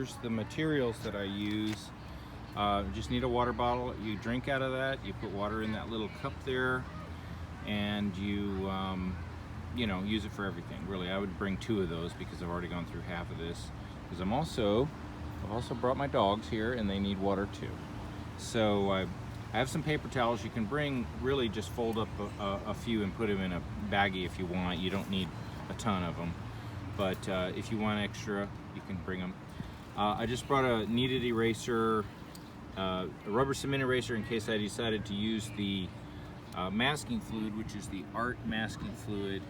here's the materials that I use. You just need a water bottle. You drink out of that. You put water in that little cup there, and you use it for everything. Really, I would bring 2 of those because I've already gone through half of this. Because I've also brought my dogs here, and they need water too. So I have some paper towels. You can bring, really just fold up a few and put them in a baggie if you want. You don't need a ton of them, but if you want extra, you can bring them. I just brought a kneaded eraser, a rubber cement eraser in case I decided to use the masking fluid, which is the art masking fluid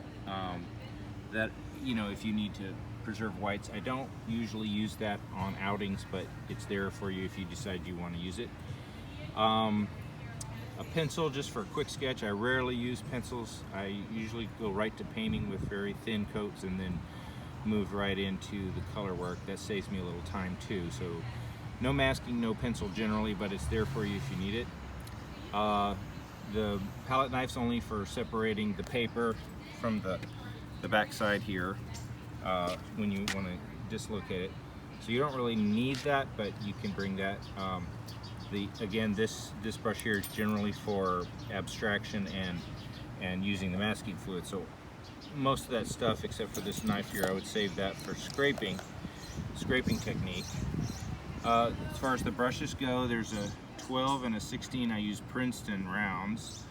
that, if you need to preserve whites. I don't usually use that on outings, but it's there for you if you decide you want to use it. A pencil just for a quick sketch. I rarely use pencils. I usually go right to painting with very thin coats and then move right into the color work. That saves me a little time too. So no masking, no pencil generally, but it's there for you if you need it. The palette knife's only for separating the paper from the back side here when you want to dislocate it. So you don't really need that, but you can bring that. Again, this brush here is generally for abstraction and using the masking fluid. So most of that stuff, except for this knife here, I would save that for scraping technique. As far as the brushes go, there's a 12 and a 16. I use Princeton rounds.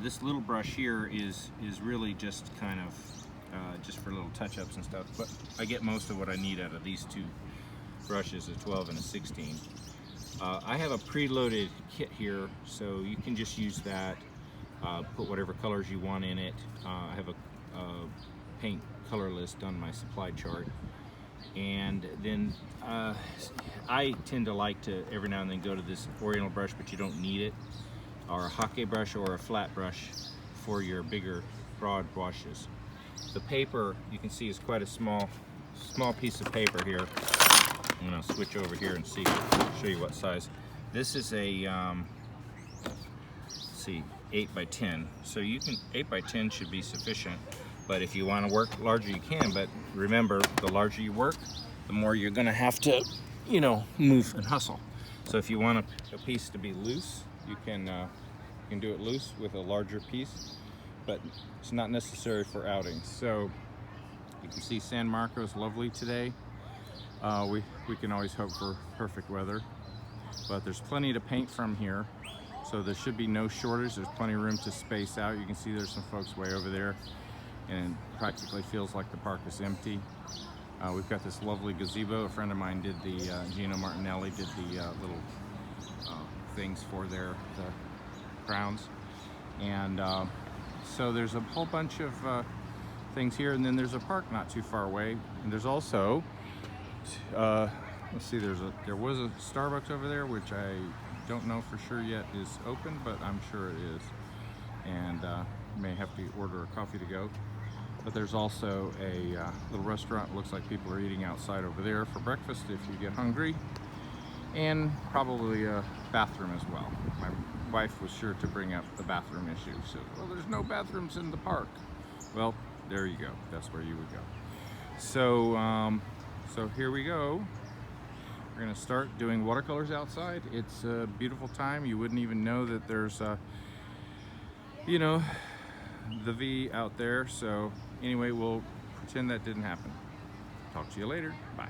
This little brush here is really just kind of just for little touch-ups and stuff, but I get most of what I need out of these 2 brushes, a 12 and a 16. I have a preloaded kit here, so you can just use that, put whatever colors you want in it. I have a paint color list on my supply chart, and then I tend to like to every now and then go to this Oriental brush, but you don't need it, or a Hake brush or a flat brush for your bigger broad washes. The paper, you can see, is quite a small piece of paper here. I'm going to switch over here and show you what size. This is a, let's see, 8 by 10. So 8 by 10 should be sufficient. But if you want to work larger, you can. But remember, the larger you work, the more you're going to have to, move and hustle. So if you want a piece to be loose, you can do it loose with a larger piece. But it's not necessary for outings. So you can see San Marcos lovely today. We can always hope for perfect weather, but there's plenty to paint from here, so there should be no shortage. There's plenty of room to space out. You can see there's some folks way over there, and it practically feels like the park is empty. We've got this lovely gazebo. A friend of mine did Gino Martinelli did the little things for the grounds, and so there's a whole bunch of things here, and then there's a park not too far away, and there's also let's see, there was a Starbucks over there, which I don't know for sure yet is open, but I'm sure it is, and may have to order a coffee to go. But there's also a little restaurant. Looks like people are eating outside over there for breakfast if you get hungry, and probably a bathroom as well. My wife was sure to bring up the bathroom issue. She said, well, there's no bathrooms in the park. Well, there you go. That's where you would go. So so here we go. We're gonna start doing watercolors outside. It's a beautiful time. You wouldn't even know that there's the V out there. So anyway, we'll pretend that didn't happen. Talk to you later. Bye.